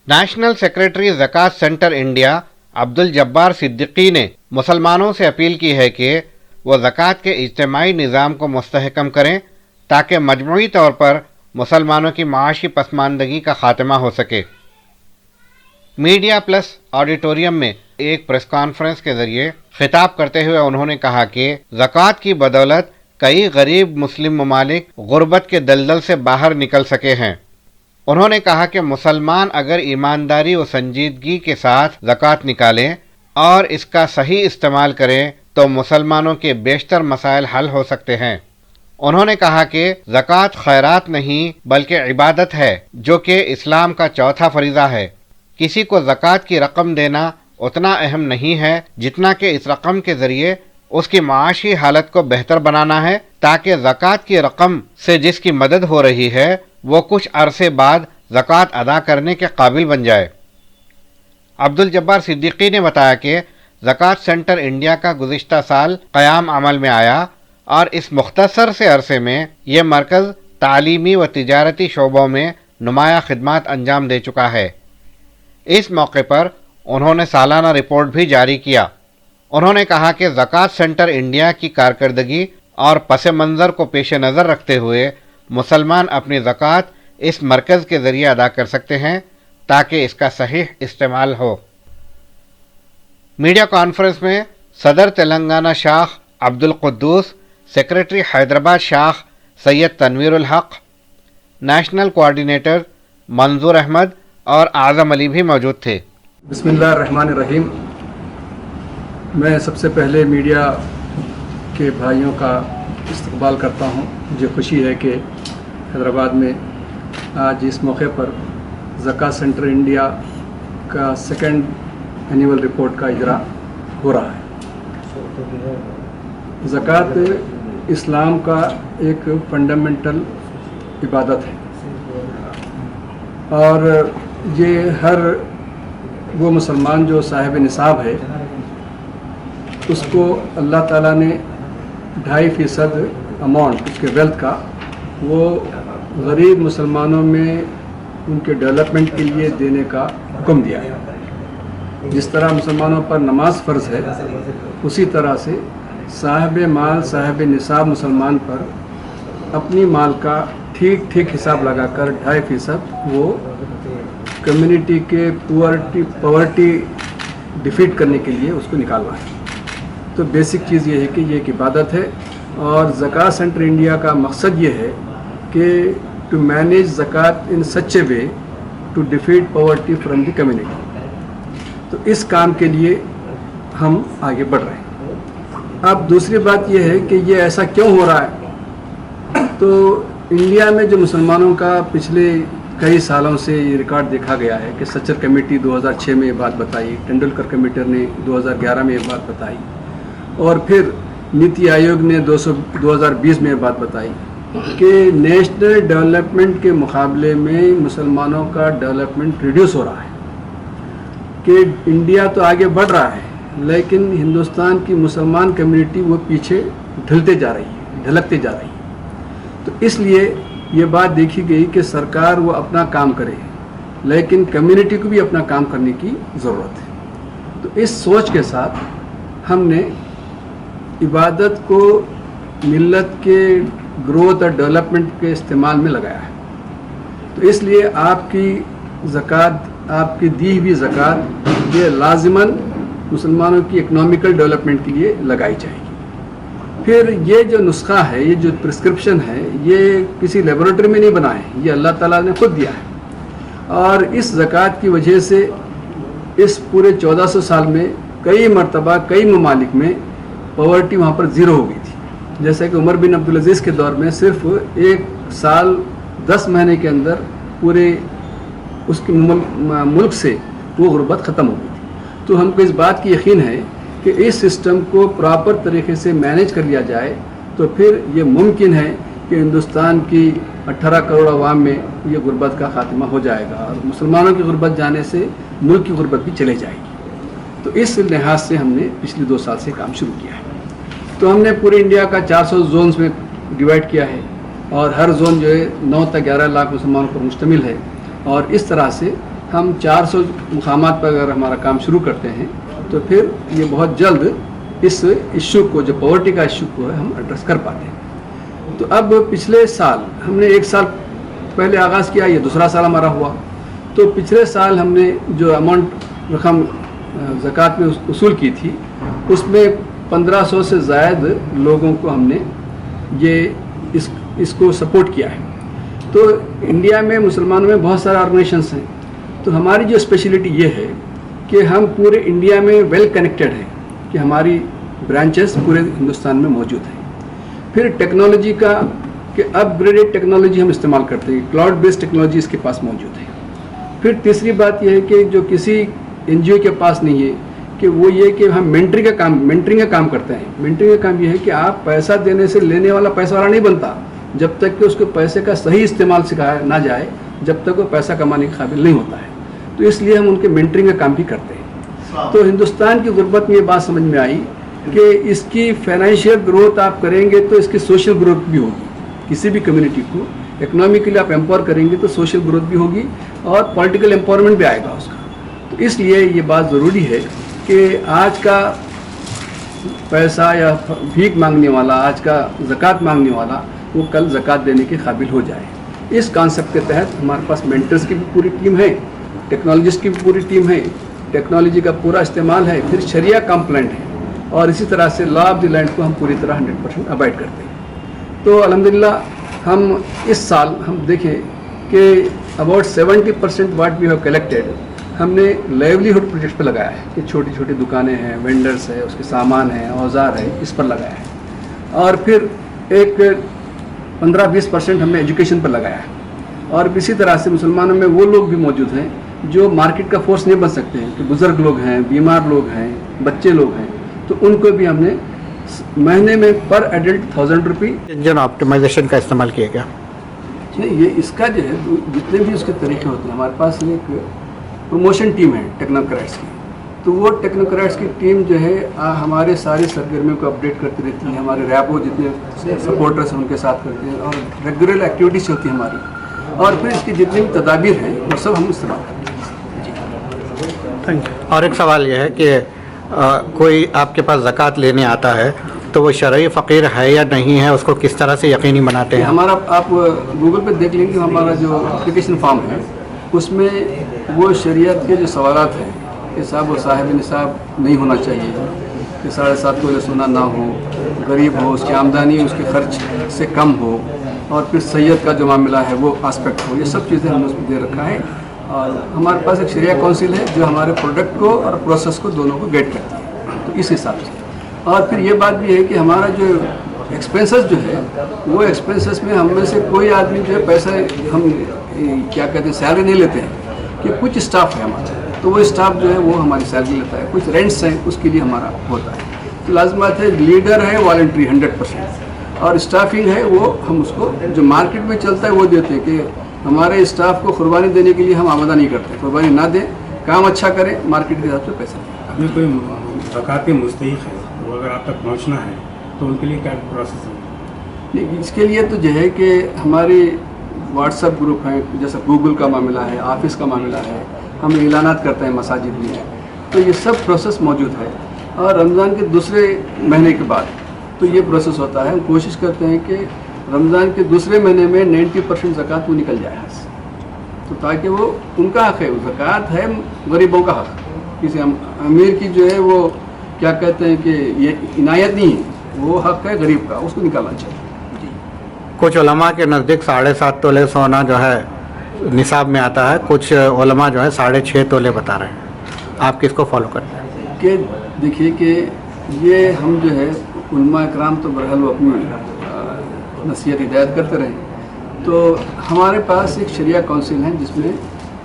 National secretary زکوٰۃ centre India Abdul Jabbar Siddiqui نے مسلمانوں سے اپیل کی ہے کہ وہ زکوٰۃ کے اجتماعی نظام کو مستحکم کریں تاکہ مجموعی طور پر مسلمانوں کی معاشی پسماندگی کا خاتمہ ہو سکے۔ میڈیا پلس آڈیٹوریم میں ایک پریس کانفرنس کے ذریعے خطاب کرتے ہوئے انہوں نے کہا کہ زکوٰۃ کی بدولت کئی غریب مسلم ممالک غربت کے دلدل سے باہر نکل سکے ہیں۔ انہوں نے کہا کہ مسلمان اگر ایمانداری و سنجیدگی کے ساتھ زکوٰۃ نکالیں اور اس کا صحیح استعمال کریں تو مسلمانوں کے بیشتر مسائل حل ہو سکتے ہیں۔ انہوں نے کہا کہ زکوٰۃ خیرات نہیں بلکہ عبادت ہے جو کہ اسلام کا چوتھا فریضہ ہے۔ کسی کو زکوٰۃ کی رقم دینا اتنا اہم نہیں ہے جتنا کہ اس رقم کے ذریعے اس کی معاشی حالت کو بہتر بنانا ہے تاکہ زکوٰۃ کی رقم سے جس کی مدد ہو رہی ہے وہ کچھ عرصے بعد زکوٰۃ ادا کرنے کے قابل بن جائے۔ عبدالجبار صدیقی نے بتایا کہ زکوٰۃ سینٹر انڈیا کا گزشتہ سال قیام عمل میں آیا اور اس مختصر سے عرصے میں یہ مرکز تعلیمی و تجارتی شعبوں میں نمایاں خدمات انجام دے چکا ہے۔ اس موقع پر انہوں نے سالانہ رپورٹ بھی جاری کیا۔ انہوں نے کہا کہ زکوٰۃ سینٹر انڈیا کی کارکردگی اور پس منظر کو پیش نظر رکھتے ہوئے مسلمان اپنی زکوٰۃ اس مرکز کے ذریعے ادا کر سکتے ہیں تاکہ اس کا صحیح استعمال ہو۔ میڈیا کانفرنس میں صدر تلنگانہ شاخ عبدالقدوس، سیکریٹری حیدرآباد شاخ سید تنویر الحق، نیشنل کوآرڈینیٹر منظور احمد اور اعظم علی بھی موجود تھے۔ بسم اللہ الرحمن الرحیم۔ میں سب سے پہلے میڈیا کے بھائیوں کا استقبال کرتا ہوں۔ مجھے خوشی ہے کہ حیدرآباد میں آج اس موقع پر زکوٰۃ سینٹر انڈیا کا سیکنڈ اینیول رپورٹ کا اجرا ہو رہا ہے۔ زکوٰۃ اسلام کا ایک فنڈامنٹل عبادت ہے اور یہ ہر وہ مسلمان جو صاحب نصاب ہے اس کو اللہ تعالیٰ نے 2.5% اماؤنٹ اس کے ویلتھ کا وہ غریب مسلمانوں میں ان کے ڈیولپمنٹ کے لیے دینے کا حکم دیا ہے۔ جس طرح مسلمانوں پر نماز فرض ہے اسی طرح سے صاحب مال صاحب نصاب مسلمان پر اپنی مال کا ٹھیک حساب لگا کر 2.5% وہ کمیونٹی کے پاورٹی ڈیفیٹ کرنے کے لیے اس کو نکالنا ہے۔ تو بیسک چیز یہ ہے کہ یہ ایک عبادت ہے اور زکوٰۃ سینٹر انڈیا کا مقصد یہ ہے کہ ٹو مینیج زکوٰۃ in such a way to defeat poverty from the community. تو اس کام کے لیے ہم آگے بڑھ رہے ہیں۔ اب دوسری بات یہ ہے کہ یہ ایسا کیوں ہو رہا ہے؟ تو انڈیا میں جو مسلمانوں کا پچھلے کئی سالوں سے یہ ریکارڈ دیکھا گیا ہے کہ سچر کمیٹی 2006 میں یہ بات بتائی، ٹنڈولکر کمیٹی نے 2011 میں یہ بات بتائی اور پھر نیتی آیوگ نے 2020 میں یہ بات بتائی کہ نیشنل ڈیولپمنٹ کے مقابلے میں مسلمانوں کا ڈیولپمنٹ ریڈیوس ہو رہا ہے، کہ انڈیا تو آگے بڑھ رہا ہے لیکن ہندوستان کی مسلمان کمیونٹی وہ پیچھے ڈھلکتے جا رہی ہے۔ تو اس لیے یہ بات دیکھی گئی کہ سرکار وہ اپنا کام کرے لیکن کمیونٹی کو بھی اپنا کام کرنے کی ضرورت ہے۔ تو اس سوچ کے ساتھ ہم نے عبادت کو ملت کے گروتھ اور ڈیولپمنٹ کے استعمال میں لگایا ہے۔ تو اس لیے آپ کی زکوٰۃ، آپ کی دی ہوئی زکوٰۃ یہ لازماً مسلمانوں کی اکنامیکل ڈیولپمنٹ کے لیے لگائی جائے گی۔ پھر یہ جو نسخہ ہے، یہ جو پرسکرپشن ہے، یہ کسی لیبارٹری میں نہیں بنا ہے، یہ اللہ تعالیٰ نے خود دیا ہے اور اس زکوٰۃ کی وجہ سے اس پورے 1400 سال میں کئی مرتبہ کئی ممالک میں پاورٹی وہاں پر زیرو ہو گئی تھی۔ جیسے کہ عمر بن عبدالعزیز کے دور میں صرف 1 سال 10 مہینے کے اندر پورے اس کے ملک سے وہ غربت ختم ہو گئی تھی۔ تو ہم کو اس بات کی یقین ہے کہ اس سسٹم کو پراپر طریقے سے مینیج کر لیا جائے تو پھر یہ ممکن ہے کہ ہندوستان کی 18 کروڑ عوام میں یہ غربت کا خاتمہ ہو جائے گا اور مسلمانوں کی غربت جانے سے ملک کی غربت بھی چلے جائے گی۔ تو اس لحاظ سے ہم نے پچھلے 2 سال سے کام شروع کیا ہے۔ تو ہم نے پورے انڈیا کا 400 زونز میں ڈیوائڈ کیا ہے اور ہر زون جو ہے 9 تا 11 لاکھ مسلمانوں پر مشتمل ہے اور اس طرح سے ہم 400 مقامات پر اگر ہمارا کام شروع کرتے ہیں تو پھر یہ بہت جلد اس ایشو کو جو پاورٹی کا ایشو کو ہے ہم ایڈریس کر پاتے ہیں. تو اب پچھلے سال ہم نے 1 سال پہلے آغاز کیا, یہ دوسرا سال ہمارا ہوا. تو پچھلے سال ہم نے جو اماؤنٹ رقم زکوٰۃ میں وصول کی تھی اس میں 1500 سے زائد لوگوں کو ہم نے یہ اس کو سپورٹ کیا ہے. تو انڈیا میں مسلمانوں میں بہت سارے آرگنائزیشنس ہیں. تو ہماری جو اسپیشلٹی یہ ہے کہ ہم پورے انڈیا میں ویل کنیکٹڈ ہیں کہ ہماری برانچز پورے ہندوستان میں موجود ہیں. پھر ٹیکنالوجی کا کہ اپ گریڈیڈ ٹیکنالوجی ہم استعمال کرتے ہیں, کلاؤڈ بیسڈ ٹیکنالوجی اس کے پاس موجود ہے. پھر تیسری بات یہ ہے کہ جو کسی این جی او کے پاس نہیں ہے کہ وہ یہ کہ ہم مینٹرنگ کا کام کرتے ہیں. مینٹرنگ کا کام یہ ہے کہ آپ پیسہ دینے سے لینے والا پیسہ والا نہیں بنتا جب تک کہ اس کو پیسے کا صحیح استعمال سکھایا نہ جائے, جب تک وہ پیسہ کمانے کے قابل نہیں ہوتا ہے. تو اس لیے ہم ان کے مینٹرنگ کا کام بھی کرتے ہیں. تو ہندوستان کی غربت میں یہ بات سمجھ میں آئی کہ اس کی فائنینشیل گروتھ آپ کریں گے تو اس کی سوشل گروتھ بھی ہوگی. کسی بھی کمیونٹی کو اکنامکلی آپ امپاور کریں گے تو سوشل گروتھ بھی ہوگی اور پولیٹیکل امپاورمنٹ بھی آئے گا اس کا. تو اس لیے یہ بات ضروری ہے کہ آج کا پیسہ یا بھیک مانگنے والا, آج کا زکوٰۃ مانگنے والا, وہ کل زکوٰۃ دینے کے قابل ہو جائے. اس کانسیپٹ کے تحت ہمارے پاس مینٹرز کی بھی پوری ٹیم ہے, ٹیکنالوجسٹ کی بھی پوری ٹیم ہے, ٹیکنالوجی کا پورا استعمال ہے, پھر شریعہ کمپلینٹ ہے, اور اسی طرح سے لا آف دی لینڈ کو ہم پوری طرح 100% ابائڈ کرتے ہیں. تو الحمدللہ ہم اس سال ہم دیکھیں کہ about 70% what we have collected ہم نے لیولیہڈ پروجیکٹ پہ لگایا ہے کہ چھوٹی چھوٹی دکانیں ہیں, وینڈرس ہیں, اس کے سامان ہیں, اوزار ہے, اس پر لگایا ہے. اور پھر ایک 15-20% ہم نے ایجوکیشن پر لگایا ہے. اور اسی طرح سے مسلمانوں میں وہ لوگ بھی موجود ہیں جو مارکیٹ کا فورس نہیں بن سکتے ہیں, کہ بزرگ لوگ ہیں, بیمار لوگ ہیں, بچے لوگ ہیں, تو ان کو بھی ہم نے مہینے میں پر ایڈلٹ 1000 روپی انجن آپٹیمائزیشن کا استعمال کیا گیا. یہ اس کا جو ہے جتنے بھی اس کے طریقے ہوتے ہیں, ہمارے پاس ایک پروموشن ٹیم ہے ٹیکنوکریٹس کی. تو وہ ٹیکنوکریٹس کی ٹیم جو ہے ہمارے ساری سرگرمیوں کو اپڈیٹ کرتی رہتی ہے. ہمارے ریپو جتنے سپورٹرس ہیں ان کے ساتھ کرتے ہیں, اور ریگولر ایکٹیویٹیز ہوتی ہیں ہماری. اور پھر اس کی جتنی بھی تدابیر ہیں وہ سب ہم استعمال کرتے ہیں. اور ایک سوال یہ ہے کہ کوئی آپ کے پاس زکوٰۃ لینے آتا ہے تو وہ شرعی فقیر ہے یا نہیں ہے, اس کو کس طرح سے یقینی بناتے ہیں؟ ہمارا آپ گوگل پہ دیکھ لیں گے, ہمارا جو اپلیکیشن فارم ہے اس میں وہ شریعت کے جو سوالات ہیں کہ صاحب وہ صاحب نصاب نہیں ہونا چاہیے, کہ 7.5 تولے سونا نہ ہو, غریب ہو, اس کی آمدنی اس کے خرچ سے کم ہو, اور پھر سید کا جو معاملہ ہے وہ آسپیکٹ ہو, یہ سب چیزیں ہم نے اس میں دے رکھا ہے. اور ہمارے پاس ایک شریعہ کونسل ہے جو ہمارے پروڈکٹ کو اور پروسیس کو دونوں کو گائیڈ کرتی ہے. تو اس حساب سے, اور پھر یہ بات بھی ہے کہ ہمارا جو ایکسپینسز جو ہے وہ ایکسپینسز میں ہم میں سے کوئی آدمی جو ہے پیسہ ہم کیا کہتے ہیں سیلری نہیں لیتے ہیں, کہ کچھ اسٹاف ہے ہمارا, تو وہ اسٹاف جو ہے وہ ہماری سیلری لیتا ہے, کچھ رینٹس ہیں اس کے لیے ہمارا ہوتا ہے. تو لازمات ہے لیڈر ہے والنٹری 100%, اور اسٹافنگ ہے وہ ہم اس کو جو مارکیٹ میں چلتا ہے وہ دیتے ہیں, کہ ہمارے اسٹاف کو قربانی دینے کے لیے ہم آمدہ نہیں کرتے, قربانی نہ دیں, کام اچھا کریں, مارکیٹ کے حساب سے پیسہ دیں. اگر کوئی زکوٰۃ مستحق ہے وہ اگر آپ تک پہنچنا ہے تو ان کے لیے کیا پروسیس ہے؟ اس کے لیے تو جو ہے کہ ہماری واٹس ایپ گروپ ہیں, جیسا گوگل کا معاملہ ہے, آفس کا معاملہ ہے, ہم اعلانات کرتے ہیں مساجد میں, تو یہ سب پروسیس موجود ہے. اور رمضان کے دوسرے مہینے کے بعد تو یہ پروسیس ہوتا ہے. ہم کوشش کرتے ہیں کہ رمضان کے دوسرے مہینے میں 90% زکوٰۃ وہ نکل جائے ہاتھ سے, تو تاکہ وہ ان کا حق ہے, زکوٰۃ ہے غریبوں کا حق. کسی امیر کی جو ہے وہ کیا کہتے ہیں کہ یہ عنایت نہیں ہے, وہ حق ہے غریب کا, اس کو نکالنا چاہیے. کچھ علماء کے نزدیک 7.5 تولے سونا جو ہے نصاب میں آتا ہے, کچھ علماء جو ہے 6.5 تولے بتا رہے ہیں. آپ کس کو فالو کرتے ہیں؟ کہ دیکھیے کہ یہ ہم جو ہے علماء اکرام تو بہرحال وہ اپنی نصیحت ہدایت کرتے رہے, تو ہمارے پاس ایک شریعہ کونسل ہے جس میں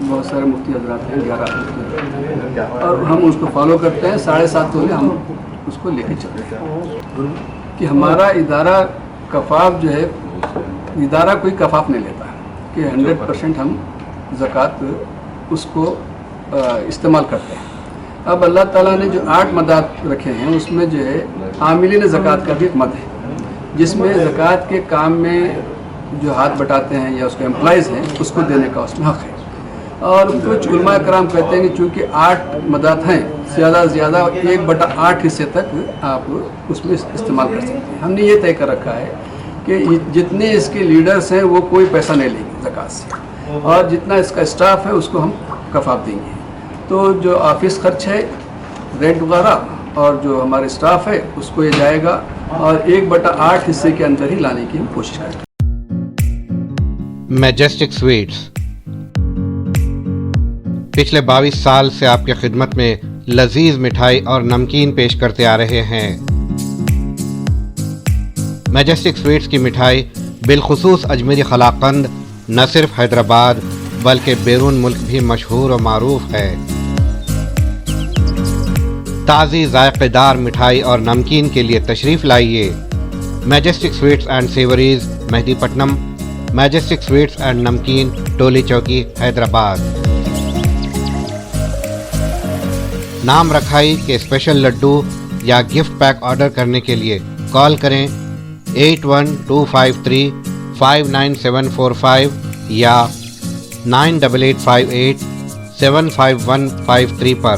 بہت سارے مفتی حضرات ہیں, 11 مفتی, اور ہم اس کو فالو کرتے ہیں. 7.5 تولے ہم اس کو لے کے چلتے ہیں, کہ ہمارا ادارہ کفاف جو ہے, ادارہ کوئی کفاف نہیں لیتا ہے, کہ 100% ہم زکوٰۃ اس کو استعمال کرتے ہیں. اب اللہ تعالیٰ نے جو 8 مدات رکھے ہیں اس میں جو ہے عاملین زکوٰۃ کا بھی ایک مد ہے, جس میں زکوٰۃ کے کام میں جو ہاتھ بٹاتے ہیں یا اس کے امپلائیز ہیں اس کو دینے کا اس میں حق ہے. اور کچھ علماء کرام کہتے ہیں کہ چونکہ 8 مدات ہیں، زیادہ سے زیادہ 1/8 حصے تک آپ اس میں استعمال کر سکتے ہیں۔ ہم نے یہ طے کر رکھا ہے کہ جتنے اس کے لیڈرز ہیں وہ کوئی پیسہ نہیں لیں گے زکوٰۃ سے، اور جتنا اس کا اسٹاف ہے اس کو ہم کفاف دیں گے۔ تو جو آفس خرچ ہے، رینٹ وغیرہ، اور جو ہمارے اسٹاف ہے اس کو یہ جائے گا، اور 1/8 حصے کے اندر ہی لانے کی ہم کوشش کریں گے۔ میجسٹک سویٹس پچھلے 22 سال سے آپ کی خدمت میں لذیذ مٹھائی اور نمکین پیش کرتے آ رہے ہیں۔ میجسٹک سویٹس کی مٹھائی بالخصوص اجمیری قلاقند نہ صرف حیدرآباد بلکہ بیرون ملک بھی مشہور و معروف ہے۔ تازی ذائقہ دار مٹھائی اور نمکین کے لیے تشریف لائیے Majestic Sweets and savouries, Mehdipatnam, Majestic Sweets and namkeen, Toli چوکی، حیدرآباد۔ نام رکھائی کے اسپیشل لڈو یا گفٹ پیک آرڈر کرنے کے لیے کال کریں 8125359745 یا 9885875153 پر۔